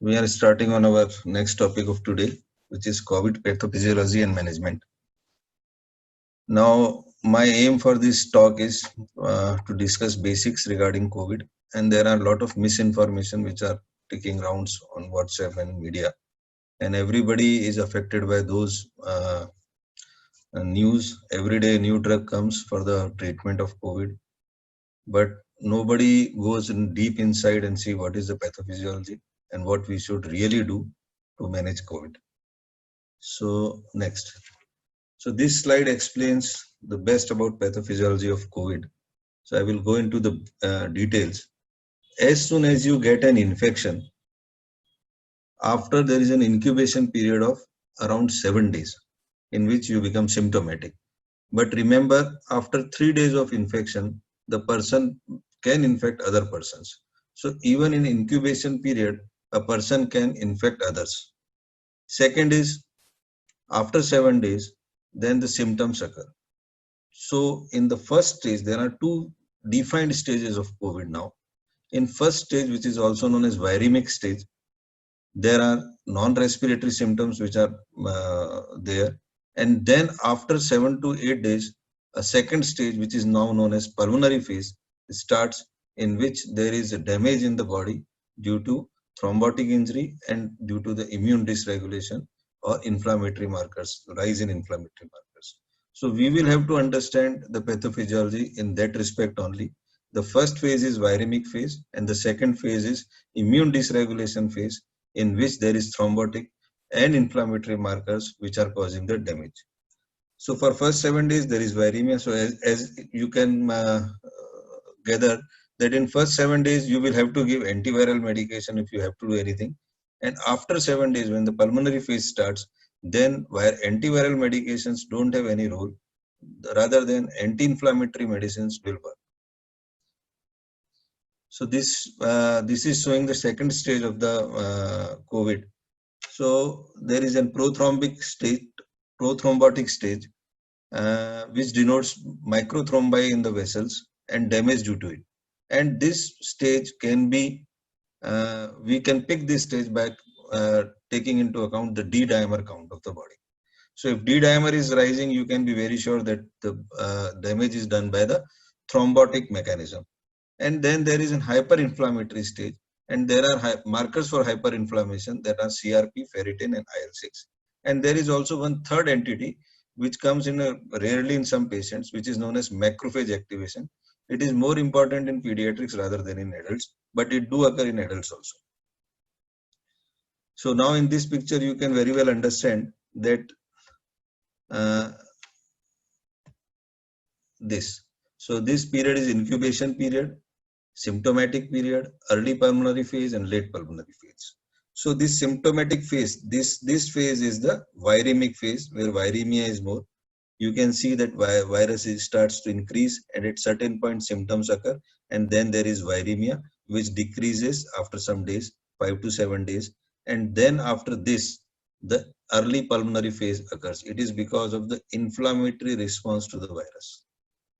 We are starting on our next topic of today, which is COVID pathophysiology and management. Now, my aim for this talk is to discuss basics regarding COVID, and there are a lot of misinformation which are taking rounds on WhatsApp and media, and everybody is affected by those news. Every day, a new drug comes for the treatment of COVID, but nobody goes in deep inside and see what is the pathophysiology and what we should really do to manage COVID. So next. So this slide explains the best about pathophysiology of COVID. So I will go into the details. As soon as you get an infection, after there is an incubation period of around 7 days in which you become symptomatic. But remember, after 3 days of infection, the person can infect other persons. So even in incubation period, a person can infect others. Second is, after 7 days, then the symptoms occur. So in the first stage, there are two defined stages of COVID now. In first stage, which is also known as viremic stage, there are non-respiratory symptoms which are there. And then after 7 to 8 days, a second stage, which is now known as pulmonary phase, starts, in which there is a damage in the body due to thrombotic injury and due to the immune dysregulation or inflammatory markers, rise in inflammatory markers. So we will have to understand the pathophysiology in that respect only. The first phase is viremic phase and the second phase is immune dysregulation phase, in which there is thrombotic and inflammatory markers which are causing the damage. So for first 7 days there is viremia. So as you can gather that in first 7 days you will have to give antiviral medication if you have to do anything. And after 7 days when the pulmonary phase starts, then where antiviral medications don't have any role, rather than anti-inflammatory medicines will work. So this is showing the second stage of the COVID. So there is a prothrombotic stage, which denotes microthrombi in the vessels and damage due to it. And this stage can be, we can pick this stage by taking into account the D dimer count of the body. So if D dimer is rising, you can be very sure that the damage is done by the thrombotic mechanism. And then there is a hyperinflammatory stage, and there are markers for hyperinflammation that are CRP, ferritin, and IL-6. And there is also one third entity which comes in rarely in some patients, which is known as macrophage activation. It is more important in pediatrics rather than in adults, but it do occur in adults also. So now in this picture, you can very well understand that this. So this period is incubation period, symptomatic period, early pulmonary phase, and late pulmonary phase. So this symptomatic phase, this phase is the viremic phase, where viremia is more. You can see that virus starts to increase, and at certain point symptoms occur, and then there is viremia, which decreases after some days, 5 to 7 days, and then after this, the early pulmonary phase occurs. It is because of the inflammatory response to the virus.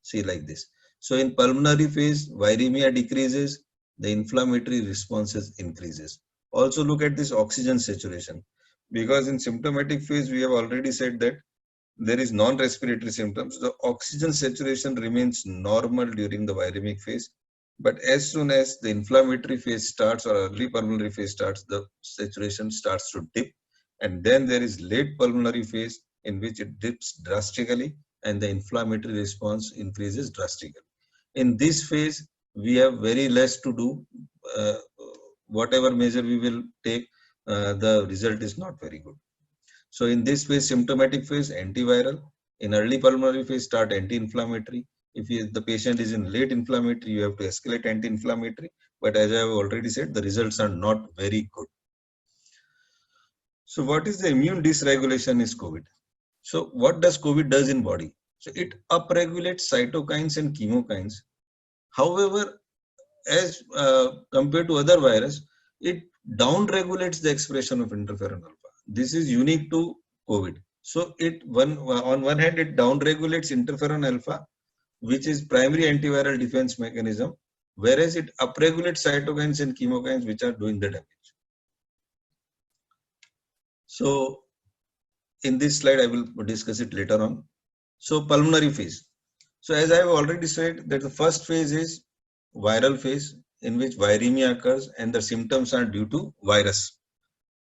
See, like this. So in pulmonary phase, viremia decreases, the inflammatory responses increases. Also look at this oxygen saturation, because in symptomatic phase, we have already said that there is non-respiratory symptoms. The oxygen saturation remains normal during the viremic phase, but as soon as the inflammatory phase starts or early pulmonary phase starts, the saturation starts to dip, and then there is late pulmonary phase in which it dips drastically and the inflammatory response increases drastically. In this phase, we have very less to do. Whatever measure we will take, the result is not very good. So in this phase, symptomatic phase, antiviral. In early pulmonary phase, start anti-inflammatory. If the patient is in late inflammatory, you have to escalate anti-inflammatory. But as I have already said, the results are not very good. So what is the immune dysregulation is COVID? So what does COVID does in body? So it upregulates cytokines and chemokines. However, as compared to other virus, it downregulates the expression of interferon alpha. This is unique to COVID. So on one hand, it downregulates interferon alpha, which is primary antiviral defense mechanism, whereas it upregulates cytokines and chemokines, which are doing the damage. So in this slide, I will discuss it later on. So pulmonary phase. So as I have already said that the first phase is viral phase in which viremia occurs and the symptoms are due to virus.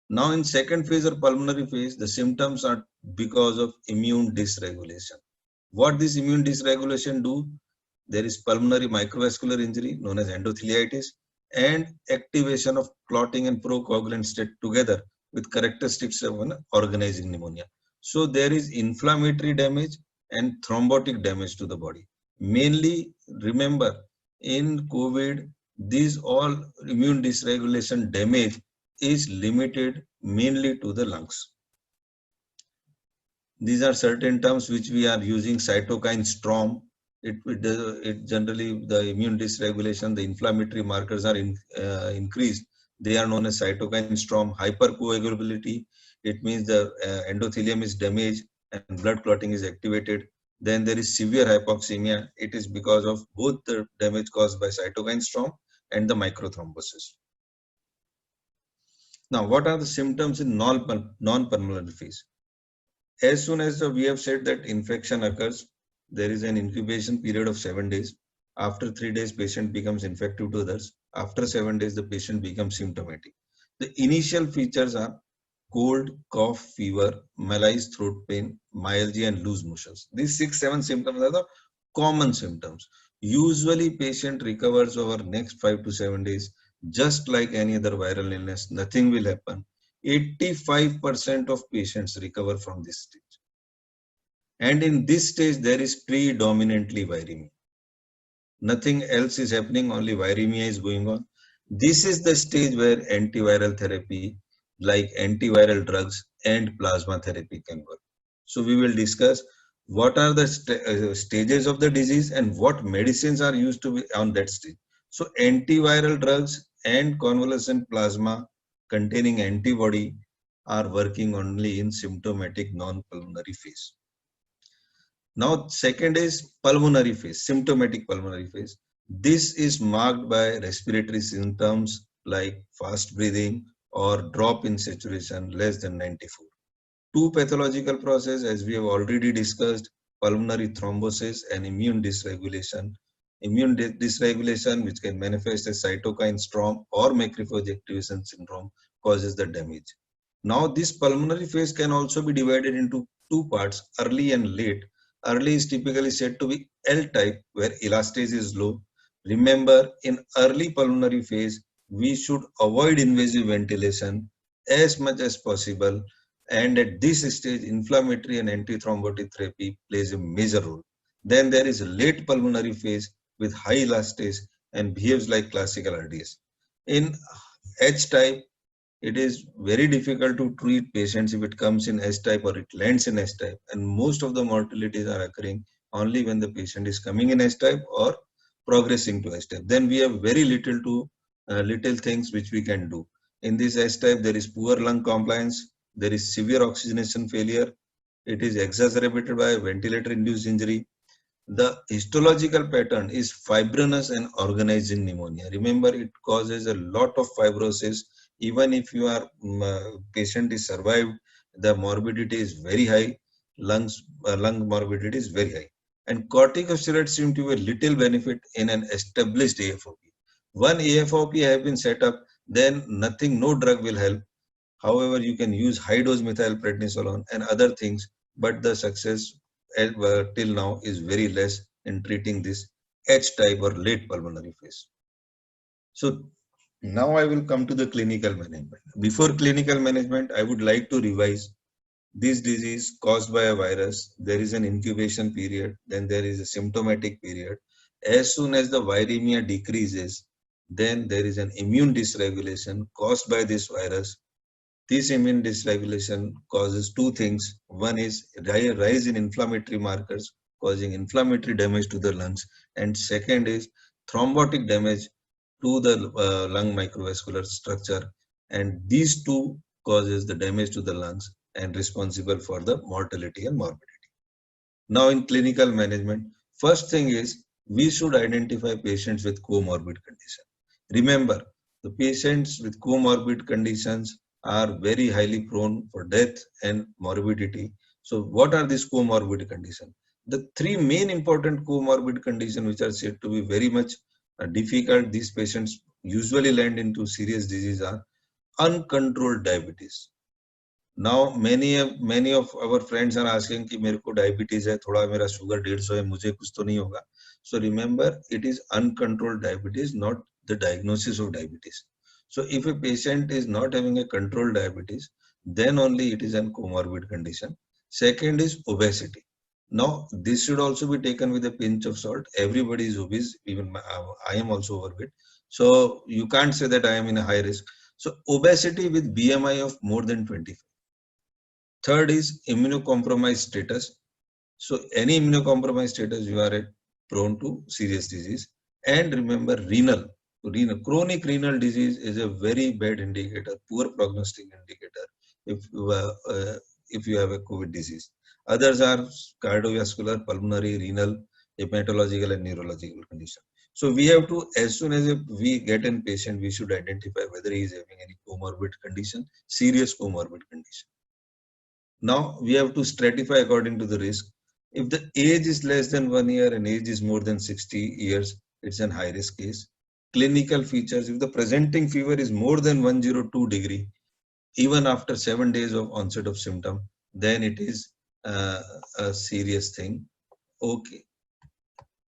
Now in second phase or pulmonary phase, the symptoms are because of immune dysregulation. What this immune dysregulation do? There is pulmonary microvascular injury known as endotheliitis and activation of clotting and procoagulant state together with characteristics of an organizing pneumonia. So there is inflammatory damage and thrombotic damage to the body. Mainly, remember, in COVID, these all immune dysregulation damage is limited mainly to the lungs. These are certain terms which we are using: cytokine storm. It generally, the immune dysregulation, the inflammatory markers are increased. They are known as cytokine storm. Hypercoagulability, it means the endothelium is damaged and blood clotting is activated. Then there is severe hypoxemia. It is because of both the damage caused by cytokine storm and the microthrombosis. Now, what are the symptoms in non-pulmonary phase? As soon as we have said that infection occurs, there is an incubation period of 7 days. After 3 days, patient becomes infective to others. After 7 days, the patient becomes symptomatic. The initial features are cold, cough, fever, malaise, throat pain, myalgia, and loose motions. These 6-7 symptoms are the common symptoms. Usually, patient recovers over next 5 to 7 days, just like any other viral illness. Nothing will happen. 85% of patients recover from this stage. And in this stage, there is predominantly viremia. Nothing else is happening, only viremia is going on. This is the stage where antiviral therapy like antiviral drugs and plasma therapy can work. So we will discuss what are the stages of the disease and what medicines are used to be on that stage. So antiviral drugs and convalescent plasma containing antibody are working only in symptomatic non-pulmonary phase. Now, second is pulmonary phase, symptomatic pulmonary phase. This is marked by respiratory symptoms like fast breathing or drop in saturation less than 94. Two pathological processes, as we have already discussed: pulmonary thrombosis and immune dysregulation. Immune dysregulation, which can manifest as cytokine storm or macrophage activation syndrome, causes the damage. Now, this pulmonary phase can also be divided into two parts: early and late. Early is typically said to be L type, where elastase is low. Remember, in early pulmonary phase, we should avoid invasive ventilation as much as possible. And at this stage, inflammatory and antithrombotic therapy plays a major role. Then there is a late pulmonary phase with high elastase and behaves like classical RDS. In H type, it is very difficult to treat patients if it comes in S type or it lands in S type, and most of the mortalities are occurring only when the patient is coming in S type or progressing to S type. Then we have very little things which we can do. In this S type, there is poor lung compliance, there is severe oxygenation failure, it is exacerbated by ventilator-induced injury. The histological pattern is fibrinous and organizing pneumonia. Remember, it causes a lot of fibrosis. Even if you are patient is survived, the morbidity is very high. Lung morbidity is very high. And corticosteroids seem to be a little benefit in an established AFOP. One AFOP have been set up, then nothing, no drug will help. However, you can use high dose methylprednisolone and other things, but the success till now is very less in treating this H type or late pulmonary phase. So now I will come to the clinical management. Before clinical management, I would like to revise this disease caused by a virus. There is an incubation period, then there is a symptomatic period. As soon as the viremia decreases, then there is an immune dysregulation caused by this virus. This immune dysregulation causes two things. One is rise in inflammatory markers causing inflammatory damage to the lungs, and second is thrombotic damage to the lung microvascular structure, and these two causes the damage to the lungs and responsible for the mortality and morbidity. Now in clinical management, first thing is we should identify patients with comorbid condition. Remember, the patients with comorbid conditions are very highly prone for death and morbidity. So what are these comorbid conditions? The three main important comorbid conditions which are said to be very much difficult, these patients usually land into serious disease are uncontrolled diabetes. Now many of our friends are asking कि मेरे को diabetes है, थोड़ा मेरा sugar 150 है, मुझे कुछ तो नहीं होगा. So remember, it is uncontrolled diabetes, not the diagnosis of diabetes. So if a patient is not having a controlled diabetes, then only it is a comorbid condition. Second is obesity. Now this should also be taken with a pinch of salt. Everybody is obese, even I am also overweight. So you can't say that I am in a high risk. So obesity with BMI of more than 25. Third is immunocompromised status. So any immunocompromised status, you are prone to serious disease. And remember, chronic renal disease is a very bad indicator, poor prognostic indicator if you have a COVID disease. Others are cardiovascular, pulmonary, renal, hematological, and neurological condition. So we have to, as soon as we get a patient, we should identify whether he is having any comorbid condition, serious comorbid condition. Now we have to stratify according to the risk. If the age is less than 1 year and age is more than 60 years, it's an high risk case. Clinical features, if the presenting fever is more than 102 degree, even after 7 days of onset of symptom, then it is a serious thing. Okay.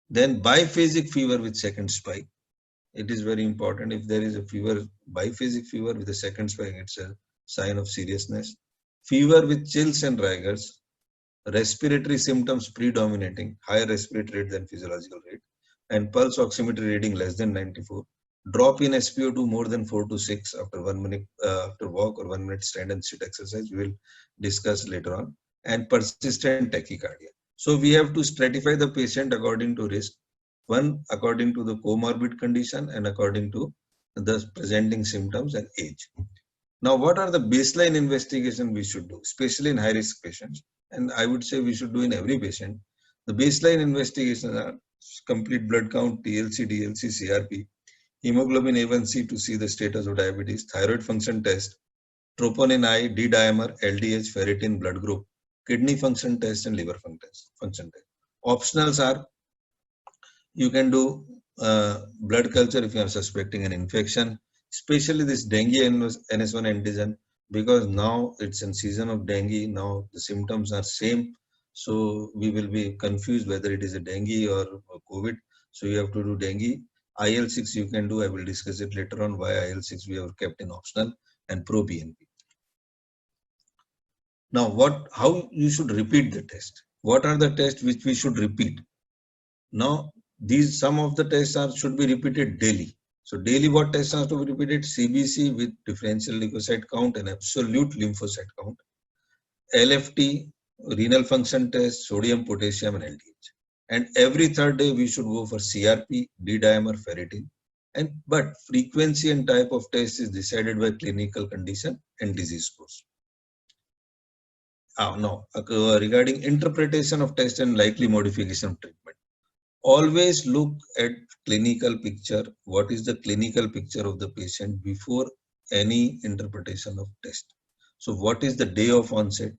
Then biphasic fever with second spike. It is very important. If there is a fever, biphasic fever with a second spike, it's a sign of seriousness. Fever with chills and rigors, respiratory symptoms predominating, higher respiratory rate than physiological rate, and pulse oximetry reading less than 94. Drop in SpO2 more than 4 to 6 after 1 minute after walk or 1 minute stand and sit exercise. We will discuss later on. And persistent tachycardia. So we have to stratify the patient according to risk. One according to the comorbid condition and according to the presenting symptoms and age. Now, what are the baseline investigation we should do, especially in high-risk patients? And I would say we should do in every patient. The baseline investigations are complete blood count, TLC, DLC, CRP, hemoglobin A1C to see the status of diabetes, thyroid function test, troponin I, D-dimer, LDH, ferritin, blood group, kidney function test, and liver function test. Optionals are, you can do blood culture if you are suspecting an infection, especially this dengue NS1 antigen, because now it's in season of dengue. Now the symptoms are same, so we will be confused whether it is a dengue or COVID. So you have to do dengue. IL-6 you can do. I will discuss it later on why IL-6 we have kept in optional, and pro-BNP. Now how you should repeat the test? What are the tests which we should repeat? Now some of the tests should be repeated daily. So daily what tests are to be repeated? CBC with differential leukocyte count and absolute lymphocyte count, LFT, renal function test, sodium, potassium, and LDH. And every third day we should go for CRP, D-dimer, ferritin. But frequency and type of test is decided by clinical condition and disease course. Now, regarding interpretation of test and likely modification of treatment. Always look at clinical picture. What is the clinical picture of the patient before any interpretation of test? So what is the day of onset?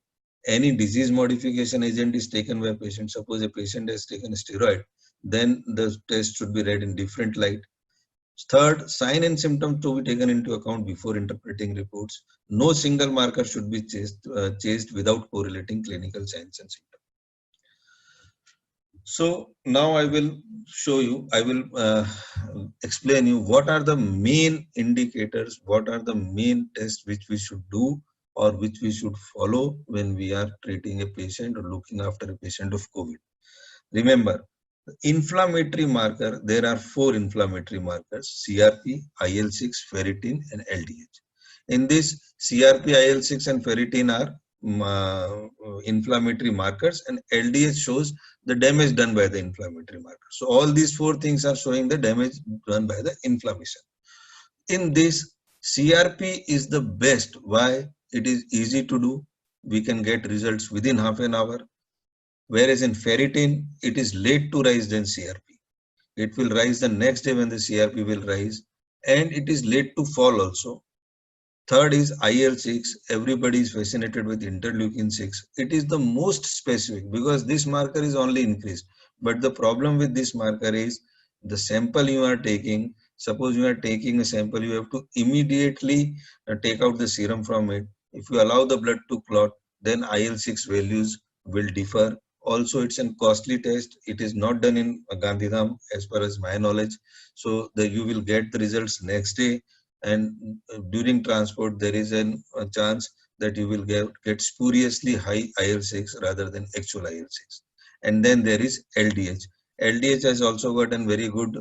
Any disease modification agent is taken by a patient. Suppose a patient has taken a steroid, then the test should be read in different light. Third, sign and symptoms to be taken into account before interpreting reports. No single marker should be chased without correlating clinical signs and symptoms. So now I will show you, I will explain you what are the main indicators, what are the main tests which we should do or which we should follow when we are treating a patient or looking after a patient of COVID. Remember, inflammatory marker, there are 4 inflammatory markers: CRP, IL-6, ferritin, and LDH. In this, CRP, IL-6, and ferritin are inflammatory markers, and LDH shows the damage done by the inflammatory marker. So all these 4 things are showing the damage done by the inflammation. In this, CRP is the best. Why? It is easy to do. We can get results within half an hour. Whereas in ferritin, it is late to rise than CRP. It will rise the next day when the CRP will rise, and it is late to fall also. Third is IL-6. Everybody is fascinated with interleukin-6. It is the most specific because this marker is only increased. But the problem with this marker is the sample you are taking. Suppose you are taking a sample, you have to immediately take out the serum from it. If you allow the blood to clot, then IL-6 values will differ. Also, it's a costly test. It is not done in Gandhidham as far as my knowledge. So you will get the results next day, and during transport there is a chance that you will get spuriously high IL-6 rather than actual IL-6. And then there is LDH. LDH has also got a very good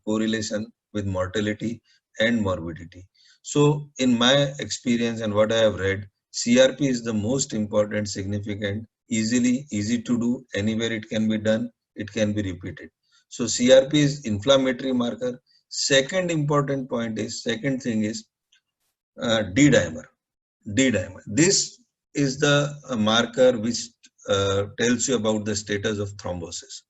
correlation with mortality and morbidity. So in my experience and what I have read, CRP is the most important, significant, easy to do, anywhere it can be done, it can be repeated. So CRP is inflammatory marker. Second important point is, second thing is D-dimer. D-dimer. This is the marker which tells you about the status of thrombosis.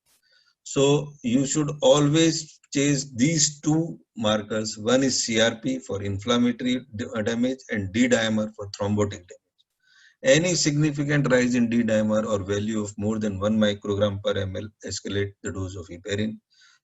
So you should always chase these two markers. One is CRP for inflammatory damage and D-dimer for thrombotic damage. Any significant rise in D-dimer or value of more than 1 microgram per ml escalate the dose of heparin.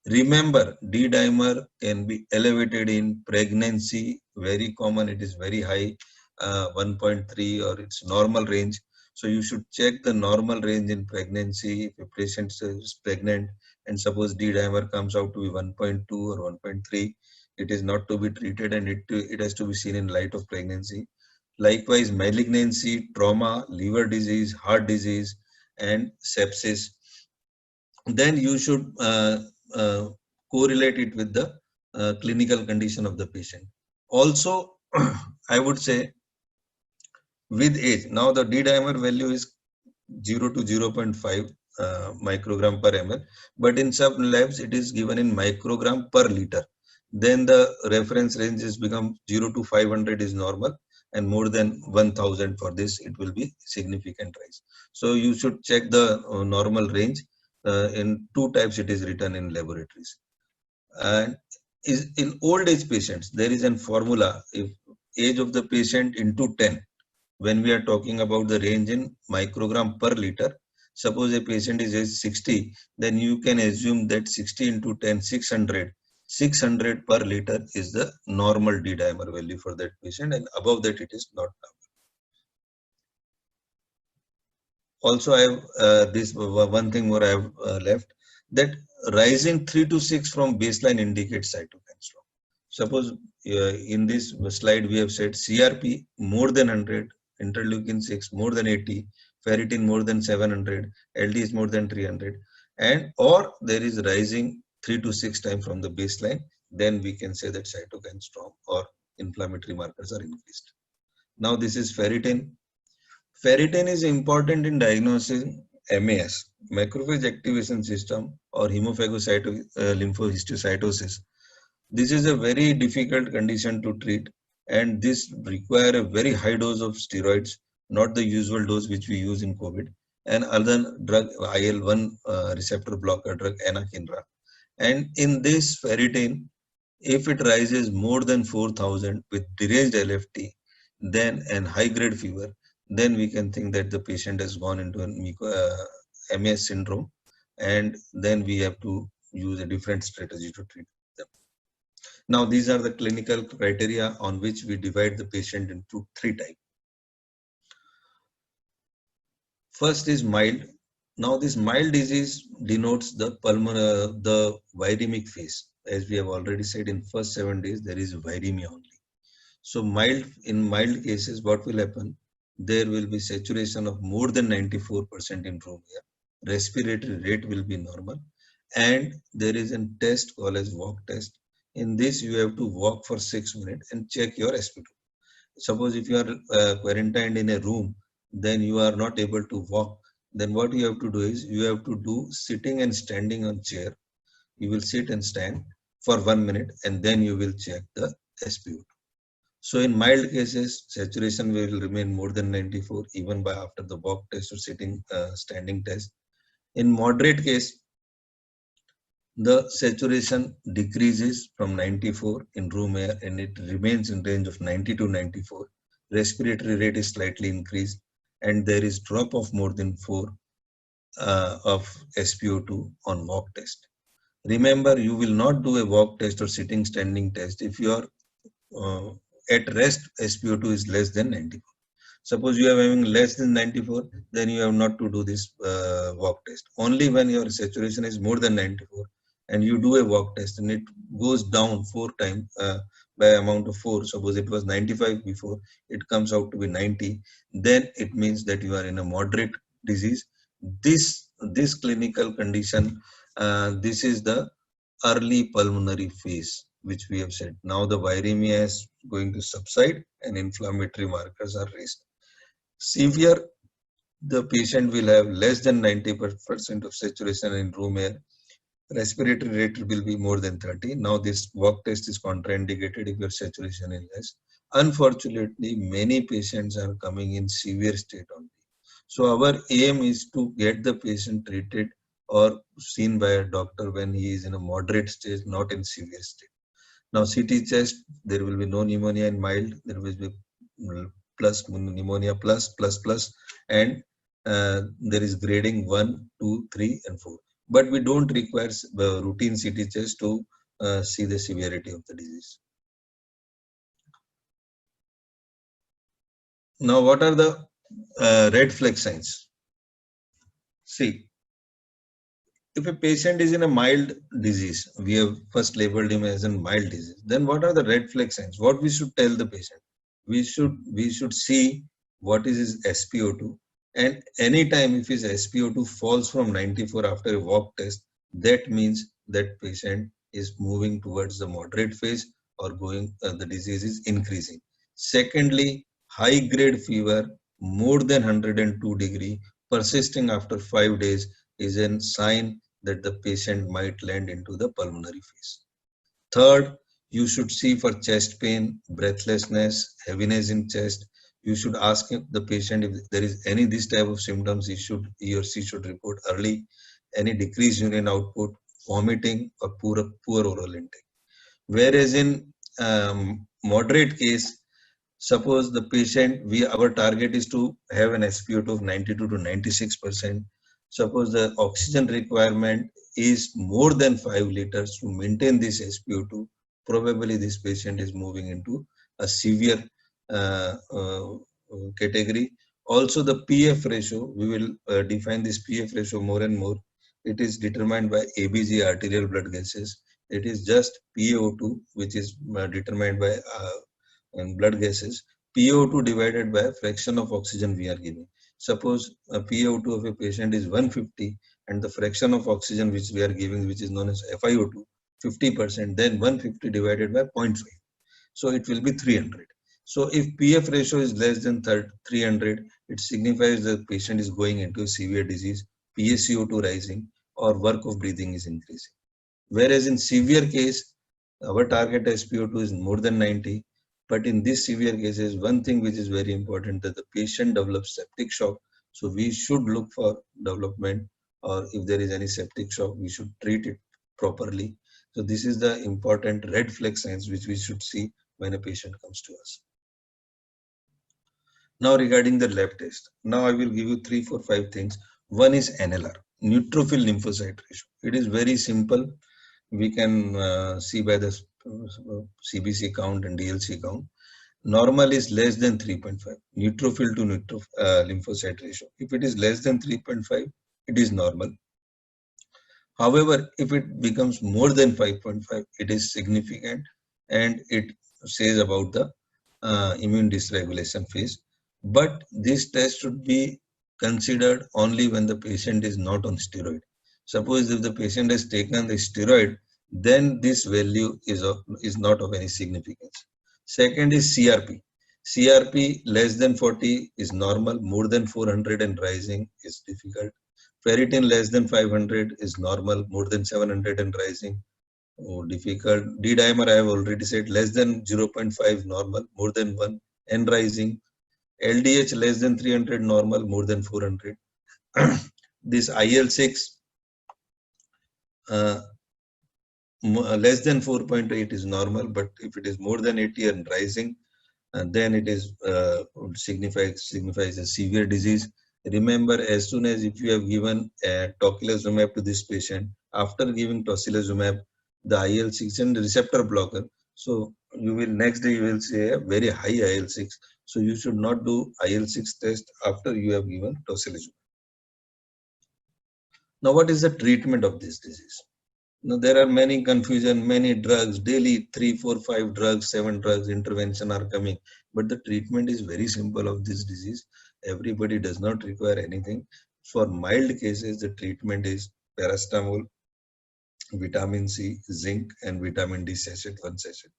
Remember, D-dimer can be elevated in pregnancy, very common, it is very high, 1.3 or its normal range. So you should check the normal range in pregnancy. If a patient is pregnant and suppose D-dimer comes out to be 1.2 or 1.3, it is not to be treated, and it has to be seen in light of pregnancy. Likewise, malignancy, trauma, liver disease, heart disease, and sepsis. Then you should uh, correlate it with the clinical condition of the patient. Also, I would say with age, now the D-dimer value is 0 to 0.5 microgram per ml, but in some labs it is given in microgram per liter. Then the reference range is become 0 to 500 is normal, and more than 1000 for this it will be significant rise. So you should check the normal range. In two types it is written in laboratories. And is in old age patients there is a formula, if age of the patient into 10, when we are talking about the range in microgram per liter. Suppose a patient is age 60, then you can assume that 60 into 10, 600. 600 per liter is the normal D-dimer value for that patient, and above that it is not normal. Also, I have this one thing more I have left, that rising 3 to 6 from baseline indicates cytokine storm. Suppose in this slide we have said CRP more than 100, interleukin 6 more than 80, ferritin more than 700, LD is more than 300, and or there is rising 3 to 6 times from the baseline, then we can say that cytokine storm or inflammatory markers are increased. Now this is ferritin. Ferritin is important in diagnosing MAS, macrophage activation system, or lymphohistiocytosis. This is a very difficult condition to treat, and this require a very high dose of steroids, not the usual dose which we use in COVID, and other drug IL-1 receptor blocker drug anakinra. And in this ferritin, if it rises more than 4000 with deranged LFT, then and high grade fever, then we can think that the patient has gone into a MS syndrome, and then we have to use a different strategy to treat them. Now, these are the clinical criteria on which we divide the patient into three types. First is mild. Now, this mild disease denotes the pulmonary, the viremic phase. As we have already said, in first 7 days, there is viremia only. So in mild cases, what will happen? There will be saturation of more than 94% in room air. Respiratory rate will be normal. And there is a test called as walk test. In this, you have to walk for 6 minutes and check your sp2. Suppose if you are quarantined in a room, then you are not able to walk. Then what you have to do is you have to do sitting and standing on chair. You will sit and stand for 1 minute, and then you will check the sp2. So in mild cases, saturation will remain more than 94 even by after the walk test or standing test. In moderate case, The saturation decreases from 94 in room air and it remains in range of 90 to 94. Respiratory rate is slightly increased and there is drop of more than 4 of SpO2 on walk test. Remember, you will not do a walk test or sitting standing test if you are at rest SpO2 is less than 94. Suppose you are having less than 94, then you have not to do this walk test. Only when your saturation is more than 94 and you do a walk test and it goes down 4 times by amount of 4. Suppose it was 95 before, it comes out to be 90. Then it means that you are in a moderate disease. This clinical condition, this is the early pulmonary phase, which we have said. Now the viremia is going to subside and inflammatory markers are raised. Severe, the patient will have less than 90% of saturation in room air. Respiratory rate will be more than 30. Now this walk test is contraindicated if your saturation is less. Unfortunately, many patients are coming in severe state only. So our aim is to get the patient treated or seen by a doctor when he is in a moderate stage, not in severe state. Now CT chest, there will be no pneumonia in mild, there will be plus pneumonia plus, and there is grading 1, 2, 3, and 4. But we don't require routine CT chest to see the severity of the disease. Now, what are the red flag signs? See, if a patient is in a mild disease, we have first labeled him as a mild disease. Then what are the red flag signs? What we should tell the patient? We should see what is his SpO2, and anytime if his SpO2 falls from 94 after a walk test, that means that patient is moving towards the moderate phase or going the disease is increasing. Secondly, high grade fever more than 102 degree persisting after 5 days is a sign that the patient might land into the pulmonary phase. Third, you should see for chest pain, breathlessness, heaviness in chest. You should ask the patient if there is any this type of symptoms. He or she should report early. Any decreased urine output, vomiting, or poor oral intake. Whereas in moderate case, suppose the patient, our target is to have an SpO2 of 92 to 96%. Suppose the oxygen requirement is more than 5 liters to maintain this SpO2, probably this patient is moving into a severe category. Also the PF ratio, we will define this PF ratio more and more. It is determined by ABG, arterial blood gases. It is just PaO2, which is determined by blood gases. PaO2 divided by fraction of oxygen we are giving. Suppose a PaO2 of a patient is 150 and the fraction of oxygen which we are giving, which is known as FiO2, 50%, then 150 divided by 0.5. So it will be 300. So if PF ratio is less than 300, it signifies the patient is going into a severe disease, PaCO2 rising, or work of breathing is increasing. Whereas in severe case, our target SpO2 is more than 90. But in these severe cases, one thing which is very important that the patient develops septic shock. So we should look for development, or if there is any septic shock, we should treat it properly. So this is the important red flag signs which we should see when a patient comes to us. Now regarding the lab test, now I will give you 3, 4, 5 things. One is NLR, neutrophil lymphocyte ratio. It is very simple. We can see by the CBC count and DLC count. Normal is less than 3.5, neutrophil to lymphocyte ratio. If it is less than 3.5, it is normal. However, if it becomes more than 5.5, it is significant and it says about the immune dysregulation phase. But this test should be considered only when the patient is not on steroid. Suppose if the patient has taken the steroid, then this value is not of any significance. Second is CRP. CRP less than 40 is normal, more than 400 and rising is difficult. Ferritin less than 500 is normal, more than 700 and rising, difficult. D-dimer I have already said, less than 0.5 normal, more than 1 and rising. LDH less than 300 normal, more than 400. This IL-6 less than 4.8 is normal, but if it is more than 80 and rising, then it is signifies a severe disease. Remember, as soon as if you have given tocilizumab to this patient, after giving tocilizumab, the IL-6 and receptor blocker, so you will next day you will see a very high IL-6. So you should not do IL-6 test after you have given tocilizumab. Now, what is the treatment of this disease? Now, there are many confusion, many drugs, daily 3, 4, 5 drugs, 7 drugs, intervention are coming. But the treatment is very simple of this disease. Everybody does not require anything. For mild cases, the treatment is paracetamol, vitamin C, zinc, and vitamin D sachet, 1 sachet.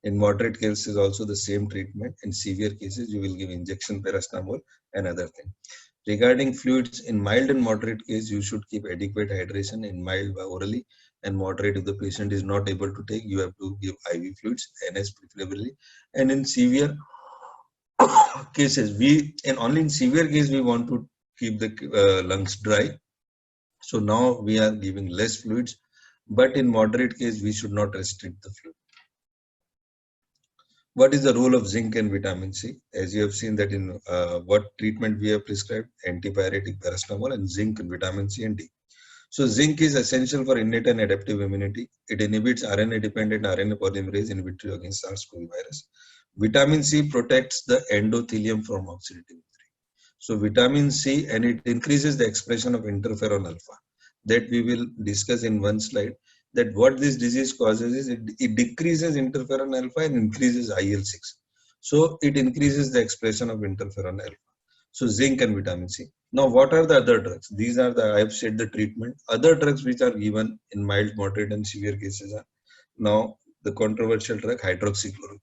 In moderate cases, also the same treatment. In severe cases, you will give injection paracetamol and other thing. Regarding fluids, in mild and moderate case, you should keep adequate hydration. In mild orally, and moderate, if the patient is not able to take, you have to give IV fluids, NS preferably. And in severe cases, only in severe case we want to keep the lungs dry. So now we are giving less fluids, but in moderate case, we should not restrict the fluid. What is the role of zinc and vitamin C? As you have seen that in what treatment we have prescribed, antipyretic paracetamol and zinc and vitamin C and D. So zinc is essential for innate and adaptive immunity. It inhibits RNA-dependent RNA polymerase in vitro against SARS-CoV virus. Vitamin C protects the endothelium from oxidative injury. So vitamin C, and it increases the expression of interferon alpha. That we will discuss in one slide. That what this disease causes is it decreases interferon alpha and increases IL-6. So it increases the expression of interferon alpha. So zinc and vitamin C. Now, what are the other drugs? These are the, I have said the treatment. Other drugs which are given in mild, moderate and severe cases are now the controversial drug hydroxychloroquine.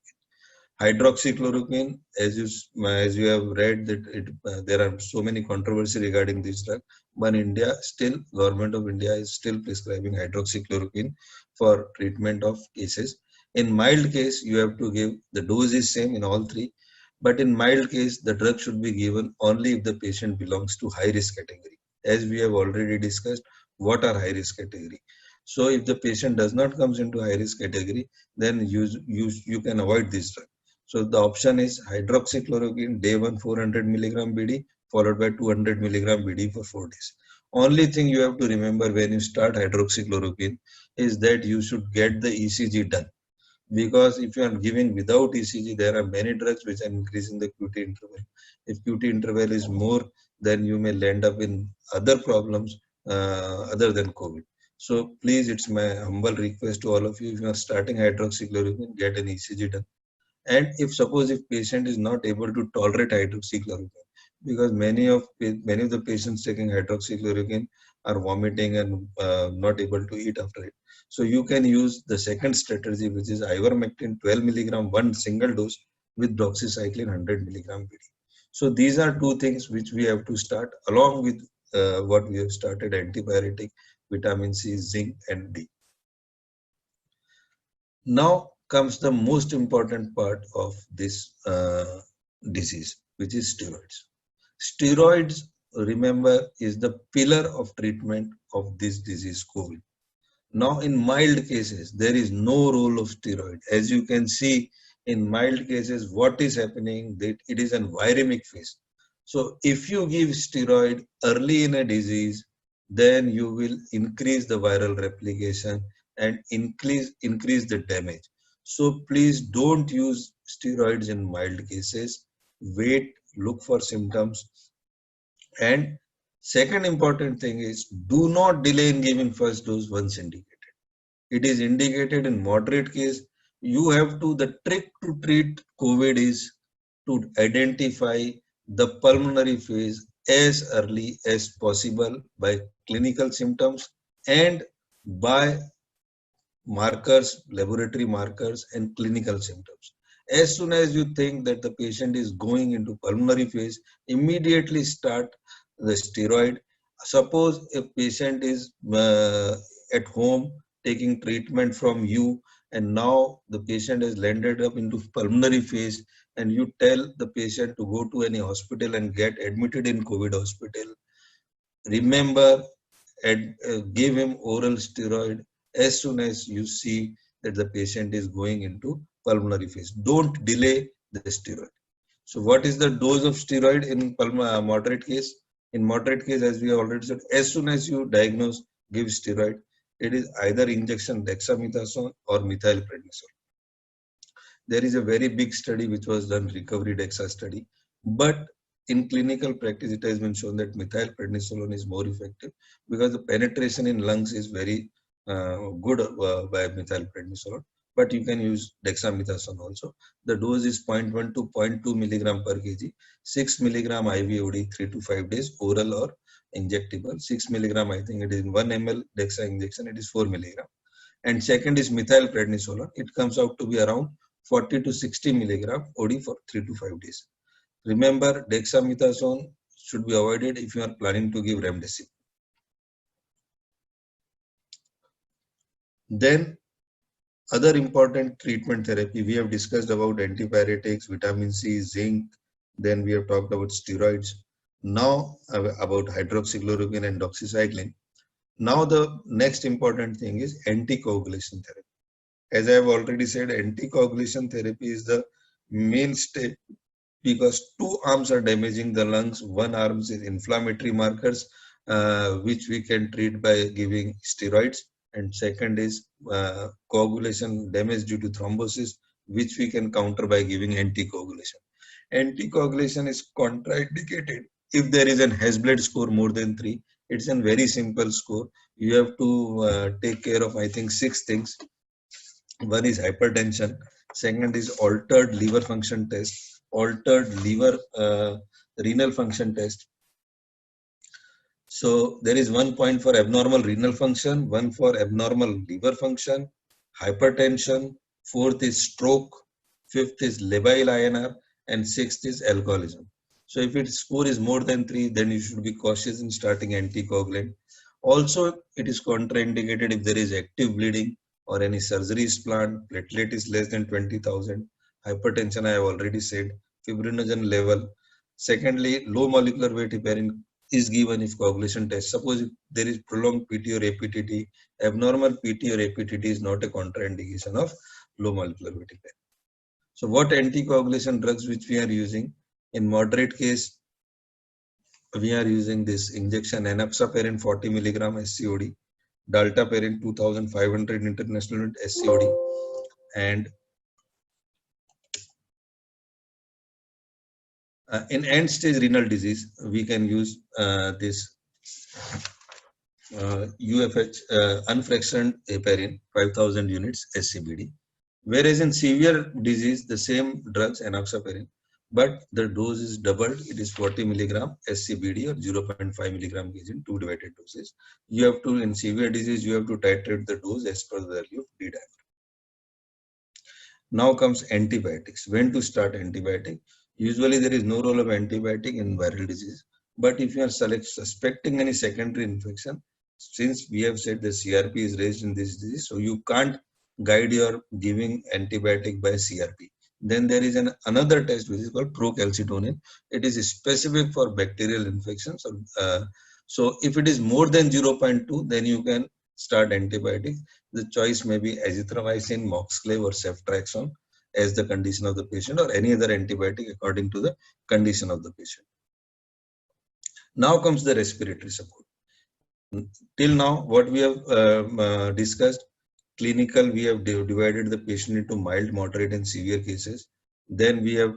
Hydroxychloroquine, as you have read that there are so many controversy regarding this drug, but India still, government of India is still prescribing hydroxychloroquine for treatment of cases. In mild case, you have to give, the dose is same in all three, but in mild case, the drug should be given only if the patient belongs to high risk category. As we have already discussed, what are high risk category? So if the patient does not comes into high risk category, then you can avoid this drug. So the option is hydroxychloroquine, day 1 400 milligram BD, followed by 200 milligram BD for 4 days. Only thing you have to remember when you start hydroxychloroquine is that you should get the ECG done. Because if you are giving without ECG, there are many drugs which are increasing the QT interval. If QT interval is more, then you may land up in other problems other than COVID. So please, it's my humble request to all of you, if you are starting hydroxychloroquine, get an ECG done. And if suppose if patient is not able to tolerate hydroxychloroquine, because many of the patients taking hydroxychloroquine are vomiting and not able to eat after it. So you can use the second strategy, which is ivermectin 12 milligram, one single dose with doxycycline 100 milligram BD. So these are two things which we have to start along with what we have started: antibiotic, vitamin C, zinc, and D. Now comes the most important part of this disease, which is steroids. Steroids, remember, is the pillar of treatment of this disease, COVID. Now, in mild cases, there is no role of steroid. As you can see, in mild cases, what is happening, that it is a viremic phase. So if you give steroid early in a disease, then you will increase the viral replication and increase the damage. So please don't use steroids in mild cases. Wait, look for symptoms. And second important thing is, do not delay in giving first dose once indicated. It is indicated in moderate case. You have to, the trick to treat COVID is to identify the pulmonary phase as early as possible by clinical symptoms and by markers, laboratory markers and clinical symptoms. As soon as you think that the patient is going into pulmonary phase, immediately start the steroid. Suppose a patient is at home taking treatment from you, and now the patient has landed up into pulmonary phase, and you tell the patient to go to any hospital and get admitted in COVID hospital. Remember, give him oral steroid as soon as you see that the patient is going into pulmonary phase. Don't delay the steroid. So what is the dose of steroid in moderate case? In moderate case, as we have already said, as soon as you diagnose, give steroid, it is either injection dexamethasone or methylprednisolone. There is a very big study which was done, recovery DEXA study, but in clinical practice, it has been shown that methylprednisolone is more effective because the penetration in lungs is very good by methylprednisolone. But you can use dexamethasone also. The dose is 0.1 to 0.2 milligram per kg, 6 milligram IVOD, 3 to 5 days, oral or injectable. 6 milligram, I think it is 1 ml dexa injection, it is 4 milligram. And second is methylprednisolone. It comes out to be around 40 to 60 milligram OD for 3 to 5 days. Remember, dexamethasone should be avoided if you are planning to give remdesivir. Then other important treatment therapy, we have discussed about antipyretics, vitamin C, zinc, then we have talked about steroids. Now about hydroxychloroquine and doxycycline. Now the next important thing is anticoagulation therapy. As I have already said, anticoagulation therapy is the mainstay because two arms are damaging the lungs. One arm is inflammatory markers, which we can treat by giving steroids. And second is coagulation damage due to thrombosis, which we can counter by giving anticoagulation. Anticoagulation is contraindicated if there is an Hasbled score more than 3. It's a very simple score. You have to take care of, I think, 6 things. One is hypertension. Second is altered liver function test, altered liver renal function test. So there is 1 point for abnormal renal function, 1 for abnormal liver function, hypertension, 4th is stroke, 5th is labile INR, and 6th is alcoholism. So if its score is more than 3, then you should be cautious in starting anticoagulant. Also, it is contraindicated if there is active bleeding or any surgery is planned, platelet is less than 20,000, hypertension I have already said, fibrinogen level. Secondly, low molecular weight heparin is given if coagulation test. Suppose if there is prolonged PT or APTT, abnormal PT or APTT is not a contraindication of low molecular weight heparin. So what anticoagulation drugs which we are using? In moderate case, we are using this injection enoxaparin 40 milligram SCOD, dalteparin 2500 international unit SCOD, and in end stage renal disease, we can use this UFH unfractioned heparin 5000 units SCBD. Whereas in severe disease, the same drugs enoxaparin, but the dose is doubled. It is 40 milligram SCBD or 0.5 milligram kg in 2 divided doses. You have to, in severe disease, you have to titrate the dose as per the value of D dimer. Now comes antibiotics. When to start antibiotic? Usually there is no role of antibiotic in viral disease. But if you are suspecting any secondary infection, since we have said the CRP is raised in this disease, so you can't guide your giving antibiotic by CRP. Then there is another test which is called procalcitonin. It is specific for bacterial infections. So if it is more than 0.2, then you can start antibiotics. The choice may be azithromycin, moxiclav, or ceftriaxone as the condition of the patient, or any other antibiotic according to the condition of the patient. Now comes the respiratory support. Till now, what we have discussed, clinical, we have divided the patient into mild, moderate, and severe cases. Then we have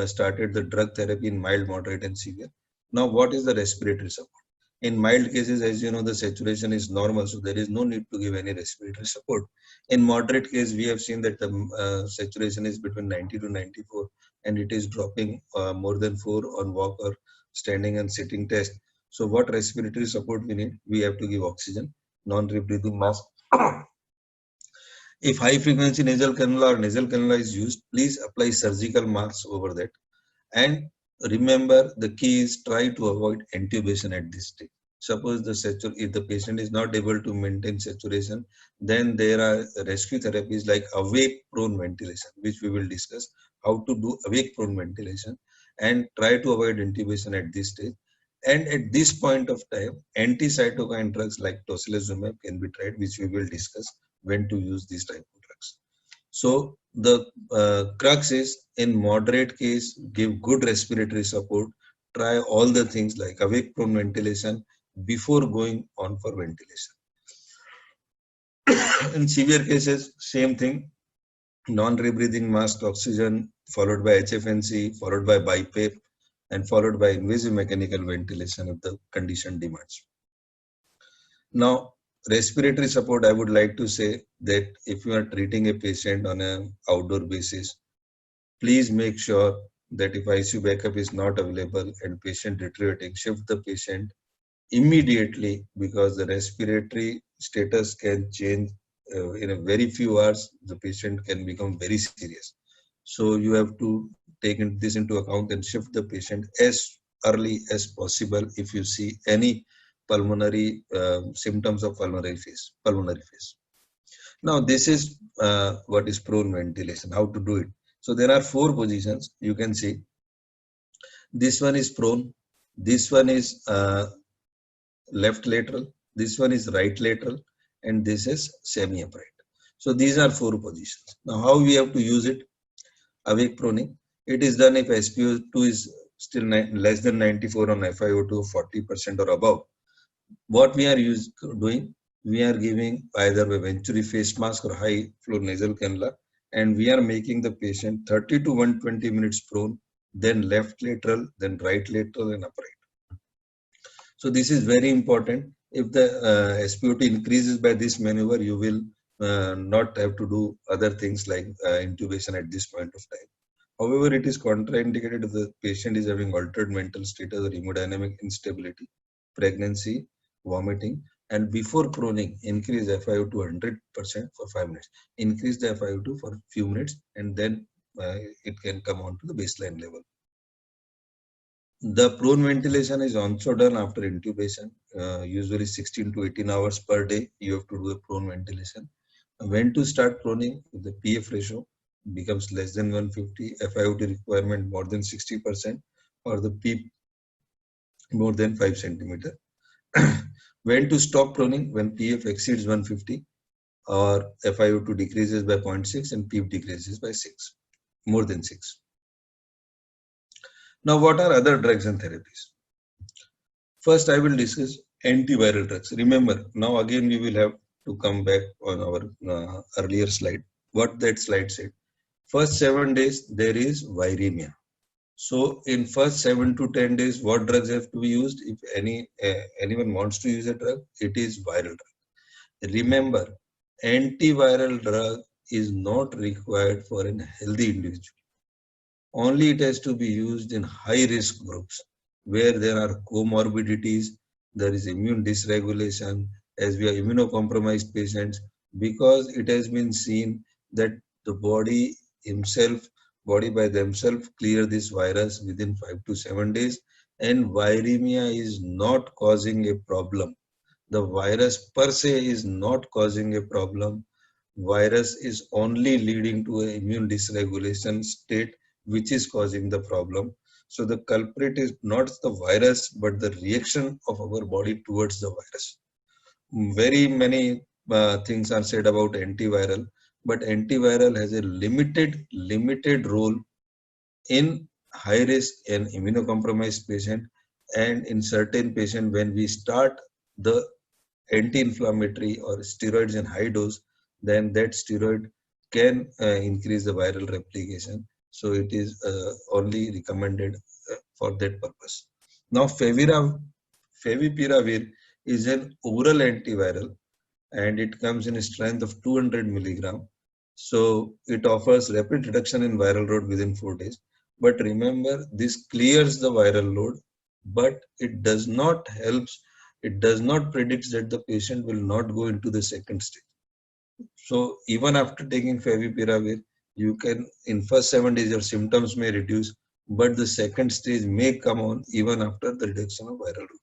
started the drug therapy in mild, moderate, and severe. Now, what is the respiratory support? In mild cases, as you know, the saturation is normal, so there is no need to give any respiratory support. In moderate case, we have seen that the saturation is between 90 to 94, and it is dropping more than 4 on walk or standing and sitting test. So what respiratory support we need? We have to give oxygen, non-rebreathing mask. If high frequency nasal cannula or nasal cannula is used, please apply surgical masks over that. And remember, the key is try to avoid intubation at this stage. Suppose if the patient is not able to maintain saturation, then there are rescue therapies like awake prone ventilation, which we will discuss how to do awake prone ventilation, and try to avoid intubation at this stage. And at this point of time, anti-cytokine drugs like tocilizumab can be tried, which we will discuss when to use these type of drugs. So the crux is, in moderate case, give good respiratory support, try all the things like awake prone ventilation before going on for ventilation. In severe cases, same thing, non-rebreathing mask oxygen followed by HFNC, followed by BiPAP, and followed by invasive mechanical ventilation if the condition demands. Now, respiratory support, I would like to say that if you are treating a patient on an outdoor basis, please make sure that if ICU backup is not available and patient deteriorating, shift the patient immediately, because the respiratory status can change in a very few hours. The patient can become very serious. So you have to take this into account and shift the patient as early as possible if you see any pulmonary symptoms of pulmonary phase. Now this is what is prone ventilation, how to do it. So there are 4 positions you can see. This one is prone, this one is left lateral, this one is right lateral, and this is semi-upright. So these are 4 positions. Now how we have to use it? Awake proning. It is done if SpO2 is still less than 94 on FiO2 40% or above. What we are doing? We are giving either a Venturi face mask or high flow nasal cannula, and we are making the patient 30 to 120 minutes prone, then left lateral, then right lateral, and upright. So this is very important. If the SpO2 increases by this maneuver, you will not have to do other things like intubation at this point of time. However, it is contraindicated if the patient is having altered mental status or hemodynamic instability, pregnancy, vomiting, and before proning, increase FiO2 100% for 5 minutes. Increase the FiO2 for a few minutes, and then it can come on to the baseline level. The prone ventilation is also done after intubation, usually 16 to 18 hours per day. You have to do a prone ventilation. When to start proning? If the PF ratio becomes less than 150, FiO2 requirement more than 60%, or the PEEP more than 5 centimeter. When to stop proning? When PF exceeds 150, or FiO2 decreases by 0.6 and PEEP decreases by 6, more than 6. Now, what are other drugs and therapies? First, I will discuss antiviral drugs. Remember, now again we will have to come back on our earlier slide. What that slide said. First 7 days, there is viremia. So in first 7 to 10 days, what drugs have to be used? If anyone wants to use a drug, it is viral drug. Remember, antiviral drug is not required for a healthy individual. Only it has to be used in high risk groups where there are comorbidities, there is immune dysregulation, as we are immunocompromised patients, because it has been seen that the body by themselves clear this virus within 5 to 7 days, and viremia is not causing a problem. The virus per se is not causing a problem. Virus is only leading to an immune dysregulation state which is causing the problem. So the culprit is not the virus, but the reaction of our body towards the virus. Very many things are said about antiviral, but antiviral has a limited role in high risk and immunocompromised patient, and in certain patient when we start the anti-inflammatory or steroids in high dose, then that steroid can increase the viral replication. So it is only recommended for that purpose. Now favipiravir is an oral antiviral, and it comes in a strength of 200 milligram. So it offers rapid reduction in viral load within 4 days. But remember, this clears the viral load, but it does not predict that the patient will not go into the second stage. So even after taking favipiravir, you can, in first 7 days, your symptoms may reduce, but the second stage may come on even after the reduction of viral load.